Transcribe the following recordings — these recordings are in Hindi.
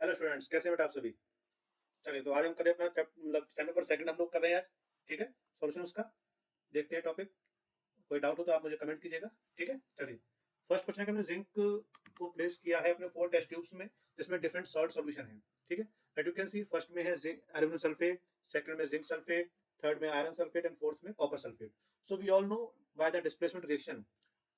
हेलो स्टूडेंट्स, कैसे हैं बेटा आप सभी। चलिए तो आज हम करें अपना मतलब चैप्टर पर सेकंड हम लोग कर रहे हैं आज। ठीक है, सॉल्यूशन उसका देखते हैं टॉपिक। कोई डाउट हो तो आप मुझे कमेंट कीजिएगा। ठीक है, चलिए। फर्स्ट क्वेश्चन है कि हमने जिंक को प्लेस किया है अपने 4 टेस्ट ट्यूब्स में, जिसमें डिफरेंट सॉल्ट सॉल्यूशन है। ठीक है, that you can see first में है जिंक एल्यूमिनियम सल्फेट, सेकंड में जिंक सल्फेट, थर्ड में आयरन सल्फेट एंड फोर्थ में copper sulphate. So we all know by the displacement reaction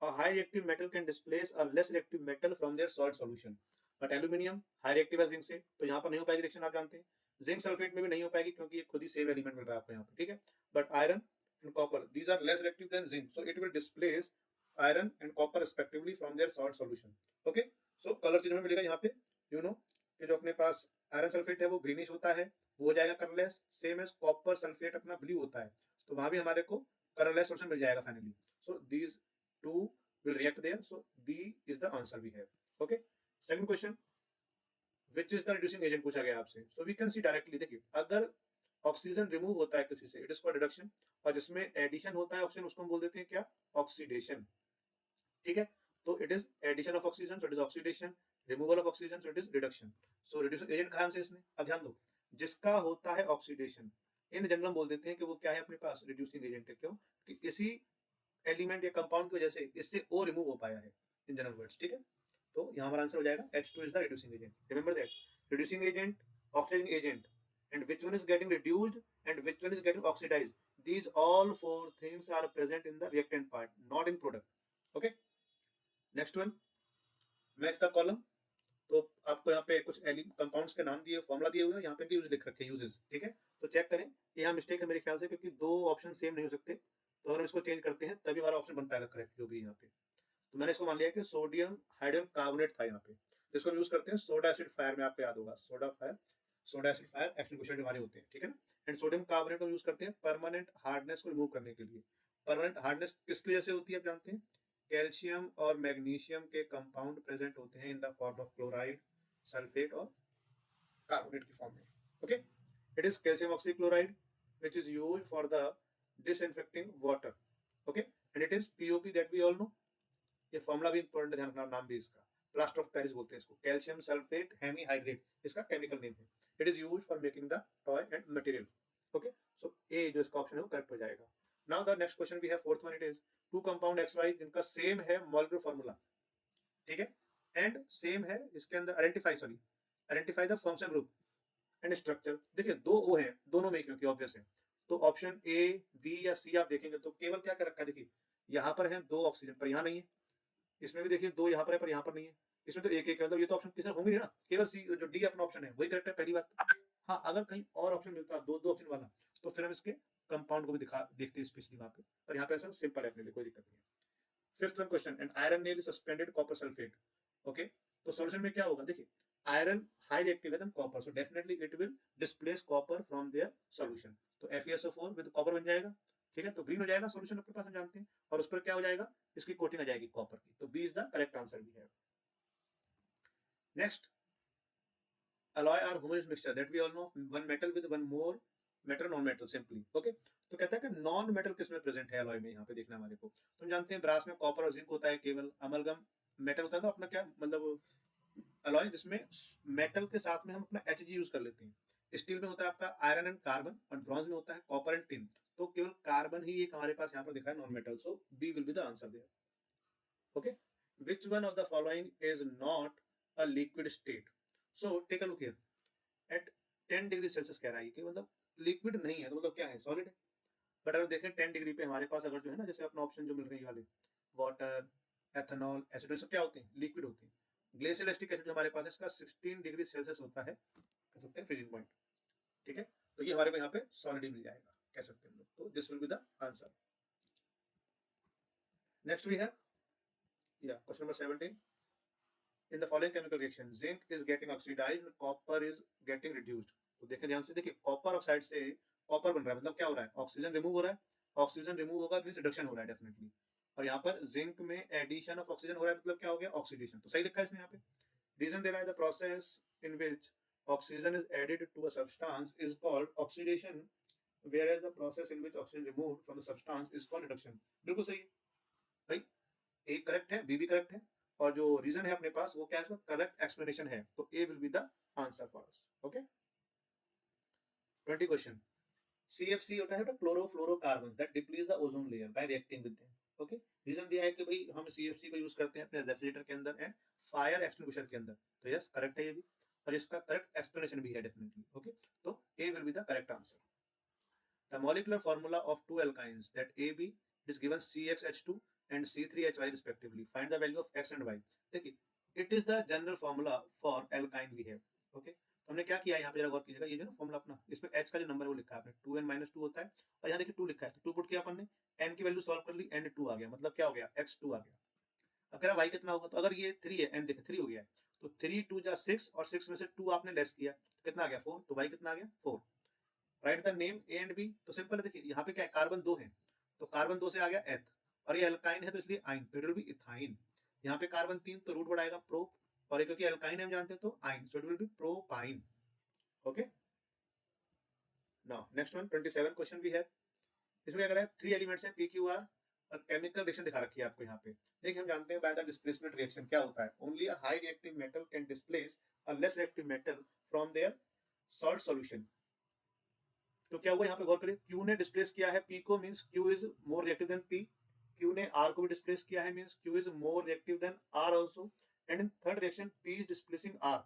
a high reactive metal can displace a less reactive metal from their salt solution. But aluminium high reactive है जिंक से, तो यहाँ पर नहीं हो पाएगी रिएक्शन, आप जानते हैं। जिंक सल्फेट में भी नहीं हो पाएगी क्योंकि ये खुद ही सेम एलिमेंट मिल रहा है आपको यहाँ पे। ठीक है, but iron and copper these are less reactive than zinc, so it will displace iron and copper respectively from their salt solution. Okay, so colour change हमें मिलेगा यहाँ पे। यू नो कि जो अपने पास आयरन सल्फेट है वो ग्रीनिश होता है, वो हो जाएगा colourless. Same as copper sulphate अपना ब्लू होता है, तो वहां भी हमारे को कलरलेस सोल्यूशन मिल जाएगा finally. So these two will react there, so B is the answer we have. Okay, second question, which is the reducing agent पूछा गया आपसे। so we can see directly, देखिए अगर ऑक्सीजन रिमूव होता है किसी से इट इज कॉल्ड रिडक्शन, और जिसमें एडिशन होता है ऑक्सीजन उसको हम बोल देते हैं क्या, ऑक्सीडेशन। ठीक है, तो it is addition of oxygen so it is oxidation, removal of oxygen so it is reduction. So reducing agent कहा हमसे इसने, अब ध्यान दो, जिसका होता है ऑक्सीडेशन इन जनरल हम बोल देते हैं कि वो क्या है अपने पास रिड्यूसिंग एजेंट है। क्यों कि इसी एलिमेंट या कंपाउंड की वजह से इससे ओ रिमूव हो पाया है इन जनरल वर्ड्स। ठीक है, तो यहाँ हमारा आंसर हो जाएगा H2 is the reducing agent. Remember that reducing agent, oxidising agent, and which one is getting reduced and which one is getting oxidized, these all four things are present in the reactant part, not in product. Okay, next one, match the column। तो आपको यहाँ पे कुछ कंपाउंड्स के नाम दिए, फॉर्मुला दिए हुए हैं, यहाँ पे भी यूज लिख रखे हैं, यूजेस। ठीक है, तो चेक करें। यहाँ मिस्टेक है मेरे ख्याल से, क्योंकि दो ऑप्शन सेम नहीं हो सकते, तो अगर हम इसको चेंज करते हैं तभी हमारा ऑप्शन बन पाएगा करेक्ट जो भी है यहाँ पे। तो मैंने इसको मान लिया कि सोडियम हाइड्रोजन कार्बोनेट था यहाँ पे, जिसको हम यूज करते हैं सोडा एसिड फायर में, आपको याद होगा soda fire, soda acid fire extinguisher हमारे होते हैं। ठीक है ना, एंड सोडियम कार्बोनेट को यूज करते हैं परमानेंट हार्डनेस को रिमूव करने के लिए। परमानेंट हार्डनेस किसकी वजह से होती है आप जानते हैं, कैल्शियम और मैग्नीशियम के कंपाउंड प्रेजेंट होते हैं इन the form of chloride, sulphate और कार्बोनेट की फॉर्म में। Okay, it is calcium oxychloride which is used for the disinfecting water. Okay, and it is POP that we all know। ये फॉर्मुला भी इंपॉर्टेंट है, ध्यान रखना, नाम भी इसका प्लास्टर ऑफ पेरिस बोलते हैं इसको, कैल्शियम सल्फेट हेमीहाइड्रेट इसका केमिकल नेम है। It is used for making the toy and material. Okay, so A जो इसका ऑप्शन है वो करेक्ट हो जाएगा। Now the next question we have fourth one, it is two compound XY जिनका सेम है मॉलिक्यूलर फॉर्मूला। ठीक है, एंड सेम है इसके अंदर identify the function group and structure. देखिए दो ओ हैं दोनों में क्योंकि ऑब्वियस है, तो ऑप्शन ए बी या सी आप देखेंगे तो केवल क्या कर रखा है, देखिए यहाँ पर है दो ऑक्सीजन पर यहाँ नहीं है, इसमें भी देखिए दो यहाँ पर है पर यहाँ पर नहीं है, इसमें तो एक एक है, मतलब ये तो ऑप्शन किसी होंगे नहीं ना, केवल सी जो डी अपना ऑप्शन है वही करेक्ट है, पहली बात। हाँ, अगर कहीं और ऑप्शन मिलता दो दो ऑप्शन वाला तो फिर हम इसके कंपाउंड को भी देखते हैं स्पेशली वहां पे, पर यहाँ पे ऐसा सिंपल है अपने लिए, कोई दिक्कत नहीं है। Fifth one question, and iron nail suspended copper sulphate. Okay, तो सॉल्यूशन में क्या होगा, देखिए आयरन हाई रिएक्टिव है than copper, so definitely it will displace copper from their solution, तो FeSO4 विद कॉपर बन जाएगा। ठीक है, तो ग्रीन हो जाएगा सॉल्यूशन अपने पास, हम जानते हैं, और उस पर क्या हो जाएगा, इसकी कोटिंग आ जाएगी कॉपर की, तो B is the correct answer we have. Next, alloy are homogeneous mixture that we all know, one metal with one more metal non metal simply. Okay, तो कहता है कि नॉन मेटल किसमें प्रेजेंट है अलॉय में, यहाँ पे देखना हमारे को, तो हम जानते हैं ब्रास में कॉपर और जिंक होता है, केवल अमलगम मेटल होता है, तो अपना क्या मतलब अलॉय जिसमें मेटल के साथ में हम अपना Hg यूज कर लेते हैं। स्टील में होता है आपका आयरन एंड कार्बन, और ब्रॉन्ज में होता है कॉपर एंड टिन, तो केवल कार्बन ही एक हमारे पास यहाँ पर दिखा है non metal, so B will be the answer there. Okay, which one of the following is not a liquid state. So take a look here, at 10 degree Celsius कह रहा है कि मतलब लिक्विड नहीं है, तो मतलब क्या है, सॉलिड है। बट अगर देखें 10 डिग्री पे हमारे पास अगर जो है ना, जैसे अपना ऑप्शन जो मिल रहे हैं वाले, वाटर, एथेनॉल, एसिड, सब क्या होते हैं, लिक्विड होते हैं। ग्लेशियल एसिटिक एसिड जो हमारे पास है इसका 16 डिग्री सेल्सियस होता है, कह सकते हैं फ्रीजिंग पॉइंट। ठीक है, तो ये हमारे को यहाँ पे सॉलिड ही मिल जाएगा, कह सकते हैं हम लोग, तो this will be the answer. Next we have question number 17, in the following chemical reaction zinc is getting oxidized and copper is getting reduced। तो देखें ध्यान से, देखिए कॉपर ऑक्साइड से कॉपर बन रहा है, मतलब क्या हो रहा है, ऑक्सीजन रिमूव हो रहा है, ऑक्सीजन रिमूव होगा मींस रिडक्शन हो रहा है डेफिनेटली, और यहाँ पर जिंक में एडिशन ऑफ ऑक्सीजन हो रहा है, मतलब क्या हो गया, ऑक्सीडेशन, तो सही लिखा है इसने यहाँ पे। रीजन दे रहा है the process in which oxygen is added to a substance is called oxidation, whereas the process in which oxygen removed from the substance is called reduction। बिल्कुल सही है भाई, ए करेक्ट है, बी भी करेक्ट है, और जो रीजन है अपने पास वो क्या है, करेक्ट एक्सप्लेनेशन है, तो A will be the answer for us. Okay, 20 question. CFC होता है chlorofluorocarbon that depletes the ozone layer by reacting with them. Okay, reason दिया है कि भाई हम CFC को यूज करते हैं अपने रेफ्रिजरेटर के अंदर एंड फायर एक्सटिंग्विशर के अंदर, तो यस करेक्ट है ये भी, और इसका करेक्ट एक्सप्लेनेशन भी है डेफिनेटली। ओके, तो A will be the correct answer. The molecular formula of two alkynes that AB is given CxH2 and C3Hy respectively. Find the value of X and Y. देखिए, it is the general formula for alkyne we have. Okay, तो हमने क्या किया यहाँ पे जरा गौर कीजिएगा, ये जो ना फॉर्मूला अपना, इसमें H का जो नंबर है वो लिखा है आपने 2n-2 होता है, और यहाँ देखिए 2 लिखा है, तो 2 पुट किया अपन ने, n की वैल्यू सॉल्व कर ली एंड 2 आ गया, मतलब क्या हो गया, x2 आ गया। अब कह रहा y कितना होगा, तो अगर ये 3 है, n देखिए 3 हो गया है, तो 3 2 जा 6 और 6 में से 2 आपने लेस किया, तो कितना आ गया 4, तो y कितना आ गया 4। Right the name A and B, तो सिंपल है, देखिए यहाँ पे क्या है, कार्बन 2 है, तो कार्बन 2 से आ गया एथ, और ये अल्काइन है तो इसलिए आइन, तो इट विल बी इथाइन। यहाँ पे कार्बन 3 तो रूट वर्ड आएगा प्रो, और ये क्योंकि अल्काइन हम जानते हैं तो आइन, so it will be propyne. Okay, now next one 27 question भी है। इसमें क्या करा है, 3 एलिमेंट्स हैं PQR, और केमिकल रिएक्शन दिखा रखी है आपको यहाँ पे। देखिए हम जानते हैं बाय द डिस्प्लेसमेंट रिएक्शन क्या होता है, only a high reactive metal can displace a less reactive metal from their salt solution. तो क्या हुआ यहाँ पे गौर करिए, Q ने डिस्प्लेस किया है P को, means Q is more reactive than P। Q ने R को भी डिस्प्लेस किया है, means Q is more reactive than R also, and in third reaction P is displacing R।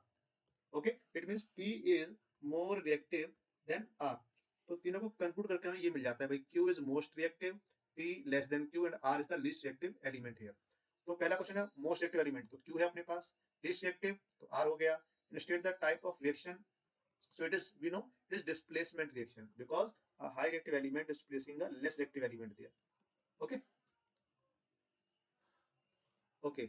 Okay, it means P is more reactive than R। तो तीनों को कंक्लूड करके हमें ये मिल जाता है भाई, Q is most reactive, P less than Q and R is the least reactive element here. तो पहला क्वेश्चन है मोस्ट रिएक्टिव एलिमेंट, तो Q है अपने पास, लीस्ट रिएक्टिव तो R हो गया, state the type of reaction, so it is, we know it is displacement reaction because a high reactive element is displacing a less reactive element there. Okay, okay,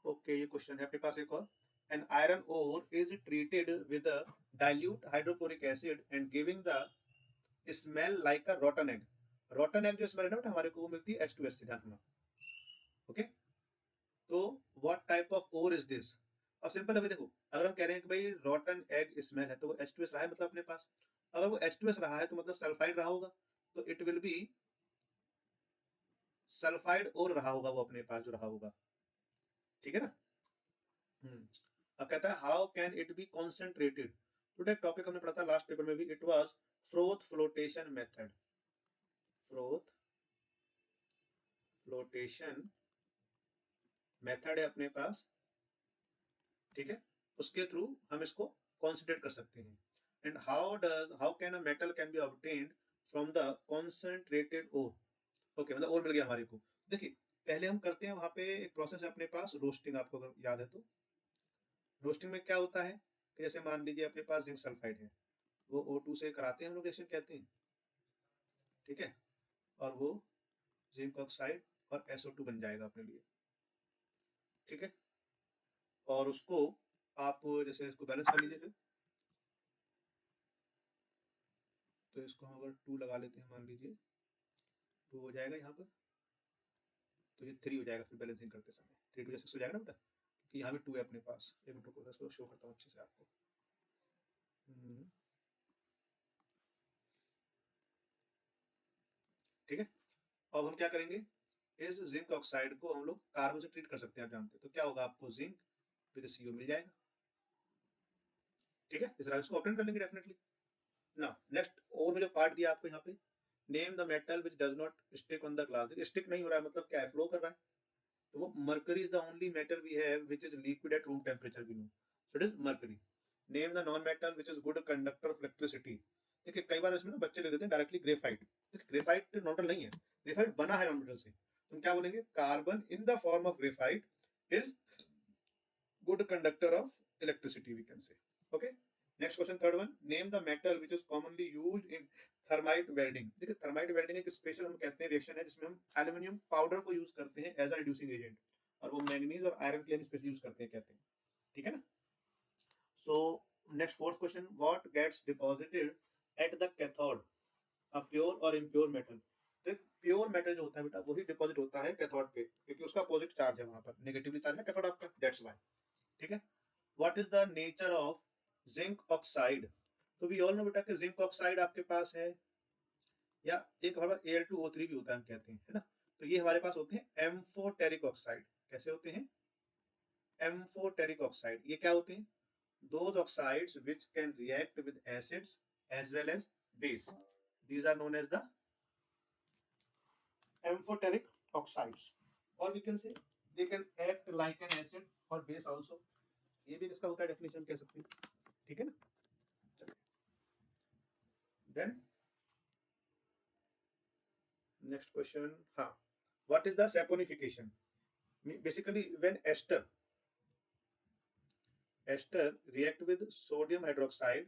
okay, ये क्वेश्चन है अपने पास एक और, an iron ore is treated with a dilute hydrochloric acid and giving the smell like a rotten egg. rotten egg जो स्मेल है ना हमारे को वो मिलती है H2S से, ध्यान रखना। ओके, तो what type of ore is this? अब सिंपल है, देखो अगर हम कह रहे हैं कि भाई रॉटन एग स्मेल है, तो वो H2S रहा है मतलब अपने पास, अगर वो H2S रहा है तो मतलब सल्फाइड रहा होगा, तो इट विल बी सल्फाइड और रहा होगा वो अपने पास जो रहा होगा, ठीक है ना। अब कहता है how can it be concentrated, तो टॉपिक हमने पढ़ा था लास्ट पेपर में भी, it was froth flotation method. Froth flotation method है अपने पास, ठीक है, उसके थ्रू हम इसको कॉन्सेंट्रेट कर सकते हैं। And how can a metal can be obtained from the concentrated ore. Okay, मतलब और मिल गया हमारे को। देखिए पहले हम करते हैं वहां पे एक प्रोसेस है अपने पास रोस्टिंग, आपको अगर याद है तो रोस्टिंग में क्या होता है कि जैसे मान लीजिए अपने पास जिंक सल्फाइड है, वो O2 से कराते हैं हम लोग रिएक्शन कहते हैं, ठीक है, और वो जिंक ऑक्साइड और SO2 बन जाएगा अपने लिए, ठीक है, और उसको आप जैसे इसको बैलेंस कर लीजिए फिर, तो इसको हम अगर 2 लगा लेते हैं, मान लीजिए 2 हो जाएगा यहाँ पर, तो ये 3 हो जाएगा फिर बैलेंसिंग करते समय, 3 2 6 हो जाएगा ना बेटा, क्योंकि यहाँ भी 2 है अपने पास। एक मिनट को इसको शो करता हूँ अच्छे से आपको। ठीक है, अब हम क्या करेंगे, इस जिंक ऑक्साइड को हम लोग कार्बन से ट्रीट कर सकते हैं, आप जानते हैं, तो क्या होगा, आपको जिंक विद CO मिल जाएगा, ठीक है, इस तरह इसको ऑब्टेन कर लेंगे डेफिनेटली। ना नेक्स्ट और में जो पार्ट दिया आपको यहाँ पे, name the metal which does not stick on the glass. देखिए स्टिक नहीं हो रहा है मतलब क्या है, फ्लो कर रहा है, तो वो mercury is the only metal we have which is liquid at room temperature, we know, so it is mercury. Name the non metal which is good conductor of electricity. देखिए कई बार इसमें ना बच्चे लिख देते हैं डायरेक्टली ग्रेफाइट, देखिए ग्रेफाइट नॉन मेटल नहीं है, ग्रेफाइट बना है नॉन मेटल से, तुम क्या बोलेंगे, carbon in the form of graphite is good conductor of electricity, we can say. Okay, next question third one, name the metal which is commonly used in thermite welding. देखिए थर्माइट वेल्डिंग एक स्पेशल हम कहते हैं रिएक्शन है जिसमें हम एल्यूमिनियम पाउडर को यूज करते हैं एज अ रिड्यूसिंग एजेंट, और वो मैंगनीज और आयरन के लिए स्पेशली यूज करते हैं कहते हैं, ठीक है ना। So next fourth question, what gets deposited at the cathode, a pure और इम्प्योर मेटल। तो प्योर मेटल जो होता है बेटा वही डिपॉजिट होता है कैथोड पे, क्योंकि उसका अपोजिट चार्ज है, वहां पर नेगेटिवली चार्ज है कैथोड आपका, दैट्स व्हाई, ठीक है। What is the nature of zinc oxide, तो वी ऑल नो बेटा कि जिंक ऑक्साइड आपके पास है, या एक हमारे पास Al2O3 भी होता है हम कहते हैं, है ना, तो ये हमारे पास होते हैं एम्फोटेरिक ऑक्साइड। कैसे होते हैं, एम्फोटेरिक ऑक्साइड, ये क्या होते हैं? Those oxides which can react with acids as well as base. These are known as the amphoteric oxides. Or we can say they can act like an acid or base also. ये भी इसका होता है डेफिनेशन कह सकते हैं, ठीक है ना? Then next question, हाँ, what is the saponification? Basically when ester react with sodium hydroxide,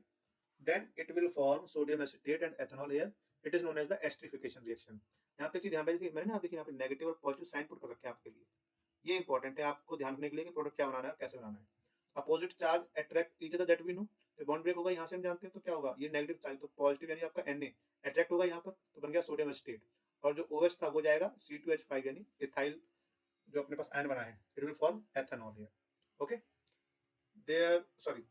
then it will form sodium acetate and ethanol here. It is known as the esterification reaction. यहाँ पे चीज ध्यान रखिए, मैंने ना देखिए यहाँ पे नेगेटिव और पॉजिटिव साइन पुट कर रखे हैं आपके लिए, ये इंपॉर्टेंट है आपको ध्यान रखने के लिए कि प्रोडक्ट क्या बनाना है, कैसे बनाना है। Opposite charge attract each other, that we know, तो बॉन्ड ब्रेक होगा, यहाँ से हम जानते हैं, तो क्या होगा, ये नेगेटिव चार्ज, तो पॉजिटिव यानी आपका Na अट्रैक्ट होगा यहाँ पर, तो बन गया सोडियम एसिटेट, और जो OH था वो जाएगा C2H5 यानी इथाइल, जो अपने पास आयन बना है, it will form ethanol here. Okay, there sorry,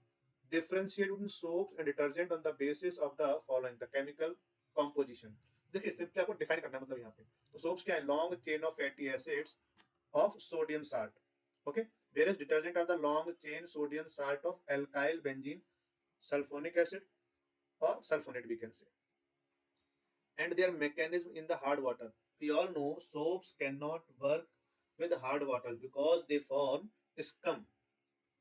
differentiate between soaps and detergent on the basis of the following, the chemical composition. देखिए सिंपली आपको डिफाइन करना है, मतलब यहाँ पे तो सोप्स क्या है, long chain of fatty acids of sodium salt, okay, whereas detergent are the long chain sodium salt of alkyl benzene, sulfonic acid or sulfonate we can say, and their mechanism in the hard water. We all know soaps cannot work with hard water because they form scum.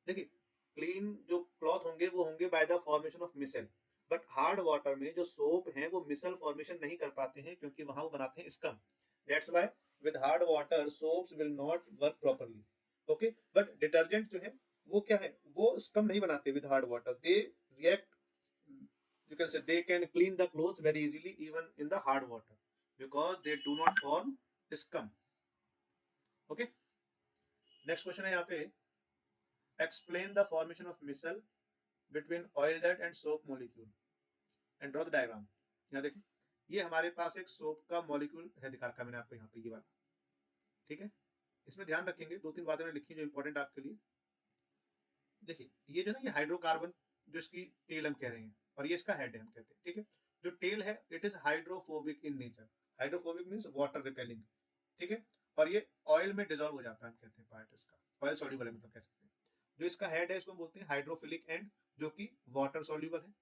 देखिए क्लीन जो क्लॉथ होंगे वो होंगे by the formation of micelle, but hard water में जो सोप हैं वो मिसल फॉर्मेशन नहीं कर पाते हैं क्योंकि वहां वो बनाते हैं scum. That's why with hard water soaps will not work properly, okay, but detergent जो है वो क्या है, वो स्कम नहीं बनाते with hard water, they react, you can say they can clean the clothes very easily even in the hard water because they do not form scum. okay, next question है यहाँ पे, explain the formation of micelle between oil dirt and soap molecule and draw the diagram. यहाँ देखिए ये हमारे पास एक सोप का मॉलिक्यूल है, दिखा रखा मैंने आपको यहाँ पे, ये वाला, ठीक है, इसमें ध्यान रखेंगे दो तीन बातें मैंने लिखी जो इंपॉर्टेंट आपके लिए। देखिए ये जो ना, ये हाइड्रोकार्बन जो इसकी टेल हम कह रहे हैं और ये इसका हेड है हम कहते हैं, ठीक है, जो टेल है it is hydrophobic in nature, hydrophobic means water repelling, ठीक है, और ये ऑयल में डिजोल्व हो जाता है, हम कहते हैं पार्ट इसका ऑयल सॉल्युबल है, मतलब कह सकते हैं। जो इसका हेड है इसको बोलते हैं हाइड्रोफिलिक एंड, जो कि वाटर सॉल्युबल है,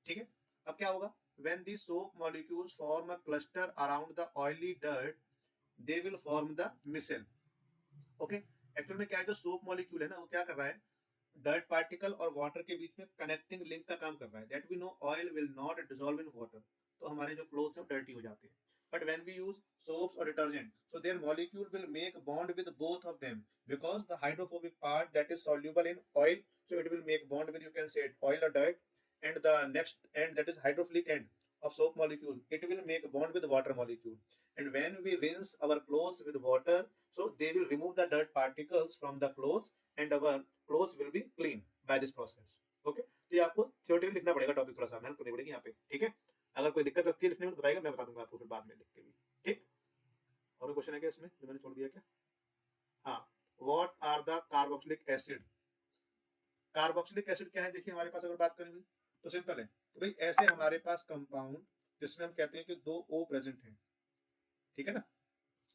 ठीक है। अब क्या होगा, when the soap molecules form a cluster around the oily dirt they will form the micelle, okay। Actual में क्या है, जो सोप मॉलिक्यूल है ना वो क्या कर रहा है, डर्ट पार्टिकल और वाटर के बीच में कनेक्टिंग लिंक का काम कर रहा है, that we know oil will not dissolve in water, तो हमारे जो क्लोथ्स हैं डर्टी हो जाते हैं, but when we use soaps or detergent so their molecule will make bond with both of them because the hydrophobic part that is soluble in oil, so it will make bond with, you can say, oil or dirt, and the next end that is hydrophilic end of soap molecule, it will make bond with water molecule, and when we rinse our clothes with water so they will remove the dirt particles from the clothes and our clothes will be clean by this process, okay। तो ये आपको थ्योरेटिकली लिखना पड़ेगा, टॉपिक थोड़ा सा मेहनत करनी पड़ेगी यहाँ पे, ठीक है। अगर कोई दिक्कत लगती है लिखने में तो बताएगा, मैं बता दूंगा आपको फिर बाद में लिख के भी, ठीक। और क्वेश्चन है क्या इसमें जो मैंने छोड़ दिया क्या, हाँ, what are the carboxylic acid. Carboxylic acid क्या है, देखिए हमारे पास अगर बात करेंगे तो सिंपल है कि भाई ऐसे हमारे पास कंपाउंड जिसमें हम कहते हैं कि दो O प्रेजेंट है, ठीक है ना,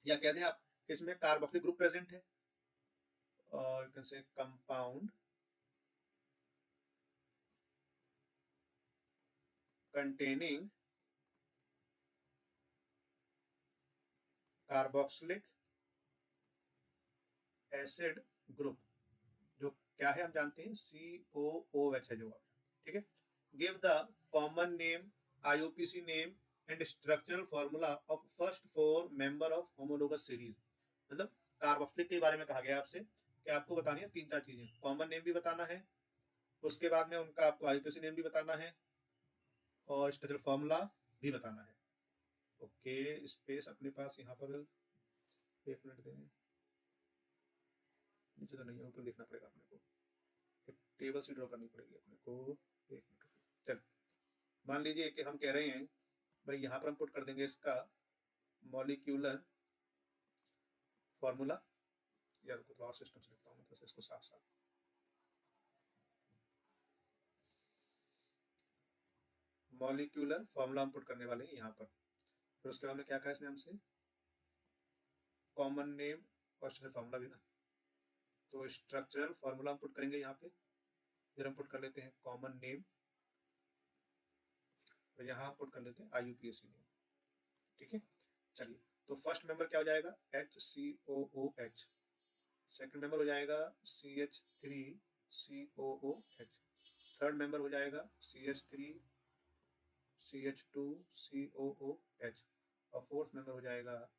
या कहते हैं आप इसमें कार्बोक्सिलिक ग्रुप प्रेजेंट है, और you can say compound containing carboxylic acid group, जो क्या है हम जानते हैं COOH है जो, ठीक है। Give the common name, IUPAC name and structural formula of first 4 member of homologous series, मतलब कार्बोक्सिलिक के बारे में कहा गया आपसे कि आपको बतानी है 3-4 चीजें, कॉमन नेम भी बताना है, उसके बाद में उनका आपको IUPAC नेम भी बताना है और स्ट्रक्चरल फॉर्मूला भी बताना है, ओके। स्पेस अपने पास यहाँ पर 1 मिनट दें, नीचे तो नहीं है, ऊपर देखना पड़ेगा अपने को, एक टेबल सी ड्रॉ करनी पड़ेगी अपने को, 1 मिनट। चल मान लीजिए कि हम कह रहे हैं भाई यहाँ पर हम पुट कर देंगे इसका मॉलिक्यूलर फॉर्मूला, यार को थोड़ा सिस्टम से लिखता हूँ मैं, तो इसको साफ साफ मॉलिक्यूलर फॉर्मूला हम पुट करने वाले हैं यहाँ पर, फिर उसके बाद में क्या कहा इसने हमसे, कॉमन नेम और स्ट्रक्चरल फॉर्मूला भी ना, तो स्ट्रक्चरल फॉर्मूला हम पुट करेंगे यहाँ पे, फिर हम पुट कर लेते हैं कॉमन नेम, और यहाँ पुट कर लेते हैं IUPAC नेम। ठीक है, चलिए तो फर्स्ट मेंबर क्या हो जाएगा HCOOH, सेकंड मेंबर हो जाएगा CH3COOH, थर्ड मेंबर हो जाएगा CH3CH2COOH, और फोर्थ मेंबर हो जाएगा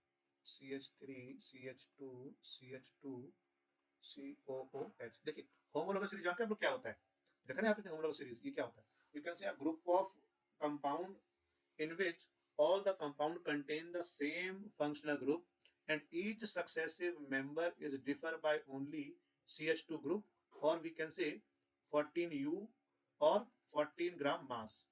CH3CH2CH2COOH। देखिए होमोलॉगस सीरीज जानते हैं आप लोग क्या होता है, देखा ना आपने होमोलॉगस सीरीज ये क्या होता है, you can say a group of compound in which all the compound contain the same functional group and each successive member is differ by only CH2 group, or we can say 14U or 14 ग्राम मास।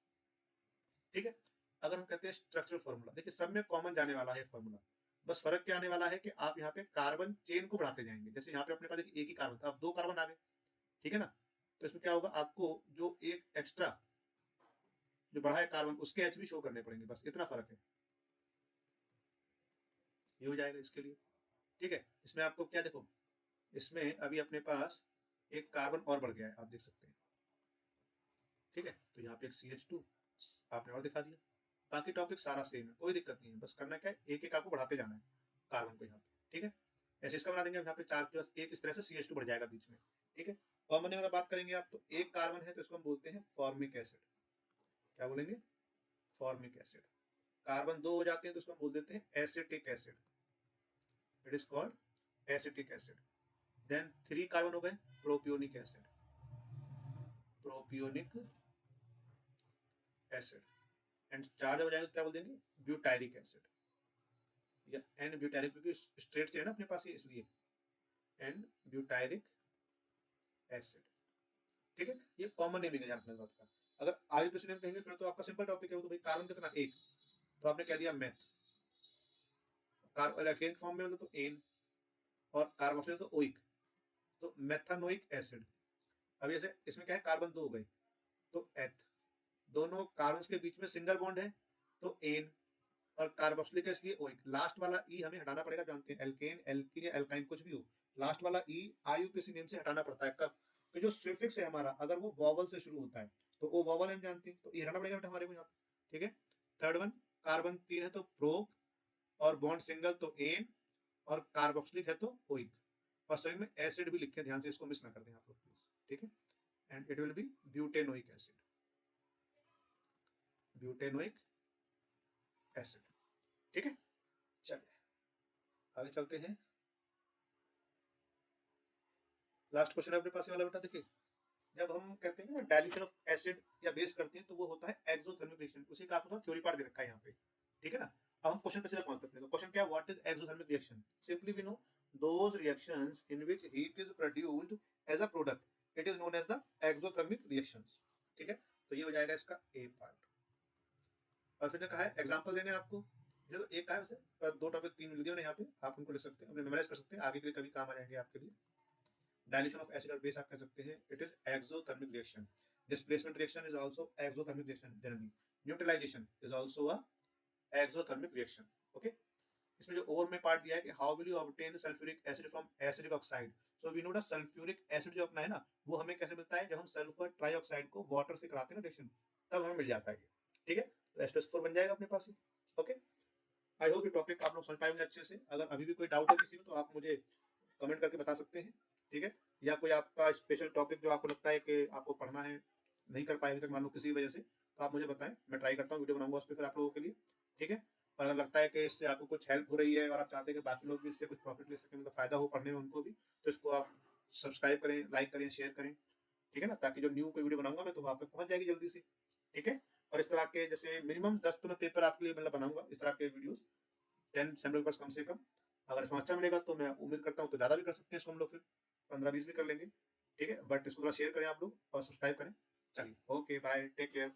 ठीक है, अगर हम कहते हैं स्ट्रक्चरल फॉर्मूला, देखिए सब में कॉमन जाने वाला है फॉर्मूला, बस फर्क क्या आने वाला है कि आप यहाँ पे कार्बन चेन को बढ़ाते जाएंगे। जैसे यहाँ पे अपने पास देखिए एक ही कार्बन था, अब 2 कार्बन आ गए, ठीक है ना, तो इसमें क्या होगा, आपको जो एक एक्स्ट्रा जो बढ़ा है कार्बन उसके एच भी शो करने पड़ेंगे, बस इतना फर्क है, ये हो जाएगा इसके लिए। ठीक है, इसमें आपको क्या देखो, इसमें अभी अपने पास एक कार्बन और बढ़ गया है, आप देख सकते हैं। ठीक है, तो यहाँ पे एक CH2 आपने और दिखा दिया, बाकी टॉपिक सारा सेम है, कोई दिक्कत नहीं है, बस करना क्या है एक एक आपको बढ़ाते जाना है कार्बन को यहाँ पे। ठीक है, ऐसे इसका बना देंगे यहाँ पे 4 के पास एक, इस तरह से CH2 बढ़ जाएगा बीच में। ठीक है, कॉमन नेम अगर बात करेंगे आप, तो एक कार्बन है तो इसको हम बोलते हैं फॉर्मिक एसिड, क्या बोलेंगे, फॉर्मिक एसिड। कार्बन 2 हो जाते हैं तो उसको हम बोल देते हैं acetic acid, it is called acetic acid. Then 3 carbon हो गए propionic acid, propionic acid. And 4 जब हो जाएंगे तो क्या बोल देंगे, ब्यूटायरिक एसिड, या एन ब्यूटायरिक, क्योंकि स्ट्रेट चेन है ना अपने पास ये, इसलिए एन ब्यूटायरिक एसिड। ठीक है, ये कॉमन नेमिंग है अपने बात का। अगर IUPAC नेम कहेंगे फिर तो आपका सिंपल टॉपिक है, वो तो भाई कार्बन कितना, एक, तो आपने कह दिया मैथ, कार्बन फॉर्म में मतलब तो एन, और कार्बोक्सिल तो ओइक, तो मेथानोइक एसिड। अब जैसे इसमें क्या है, कार्बन 2 हो गए तो एथ, दोनों कार्बन के बीच में सिंगल बॉन्ड है तो एन, और कार्बोक्सिलिक एसिड लिए ओइक, लास्ट वाला ई हमें हटाना पड़ेगा, जानते हैं एल्केन एल्कीन या एल्काइन कुछ भी हो, लास्ट वाला ई IUPAC नेम से हटाना पड़ता है। कब, तो जो स्विफिक्स है हमारा अगर वो वॉवल से शुरू होता है तो वो वॉवल हम जानते हैं, तो ये हटाना पड़ेगा बेटा हमारे को यहाँ पे। ठीक है, थर्ड वन, कार्बन 3 है तो प्रो, और बॉन्ड सिंगल तो एन, और कार्बोक्सिलिक है तो ओइक, और सभी में एसिड भी लिखे, ध्यान से इसको मिस ना कर दें आप लोग प्लीज। ठीक है, and it will be butanoic acid, butanoic acid. ठीक है, चलिए आगे चलते हैं। लास्ट क्वेश्चन अपने पास वाला बेटा, देखिए जब हम कहते हैं ना डाइल्यूशन ऑफ एसिड या बेस करते हैं तो वो होता है एक्सोथर्मिक रिएक्शन, उसी का आपको थ्योरी पार्ट दे रखा है यहाँ पे। ठीक है ना, अब हम क्वेश्चन पे सीधा पहुंच सकते हैं। क्वेश्चन क्या है, what is exothermic reaction, simply we know those reactions in which heat is produced as a product, it is known as the exothermic reactions. ठीक है, तो ये हो जाएगा इसका ए पार्ट। और फिर ने कहा है एग्जांपल देने आपको, ये तो एक का है वैसे, पर 2 टॉपिक 3 मिल दिए यहाँ पे, आप उनको लिख सकते हैं, अपने मेमोराइज कर सकते हैं, आगे के लिए कभी काम आ जाएंगे आपके लिए। डाइल्यूशन ऑफ एसिड और बेस आप कह सकते हैं it is exothermic reaction, displacement reaction is also exothermic reaction generally, neutralisation is also a exothermic reaction. Okay, इसमें जो ओवर में पार्ट दिया है कि how will you obtain sulphuric acid from acidic oxide, so we know the sulphuric acid जो अपना है ना वो हमें कैसे मिलता है, जब हम सल्फर ट्राइऑक्साइड को वाटर से कराते हैं ना रिएक्शन, तब हमें मिल जाता है। ठीक है, तो H2SO4 बन जाएगा अपने पास। ओके, आई होप ये टॉपिक आप लोग समझ पाएंगे अच्छे से। अगर अभी भी कोई डाउट है किसी में तो आप मुझे कमेंट करके बता सकते हैं। ठीक है, या कोई आपका स्पेशल टॉपिक जो आपको लगता है कि आपको पढ़ना है, नहीं कर पाए अभी तक मान लो किसी वजह से, तो आप मुझे बताएं, मैं ट्राई करता हूँ, वीडियो बनाऊंगा उस पर फिर आप लोगों के लिए। ठीक है, और अगर लगता है कि इससे आपको कुछ हेल्प हो रही है और आप चाहते हैं कि बाकी लोग भी इससे कुछ प्रॉफिट ले सकें, मतलब फायदा हो पढ़ने में उनको भी, तो इसको आप सब्सक्राइब करें, लाइक करें, शेयर करें। ठीक है ना, ताकि जो न्यू कोई वीडियो बनाऊंगा मैं तो आप तक पहुंच जाएगी जल्दी से। ठीक है, और इस तरह के जैसे मिनिमम 10 तो मैं पेपर आपके लिए मतलब बनाऊंगा, इस तरह के वीडियोस 10 सैम्पल पेपर्स कम से कम। अगर इसमें अच्छा मिलेगा तो मैं उम्मीद करता हूँ तो ज़्यादा भी कर सकते हैं इसको हम लोग, फिर 15-20 भी कर लेंगे। ठीक है, बट इसको थोड़ा शेयर करें आप लोग और सब्सक्राइब करें। चलिए, ओके बाय, टेक केयर।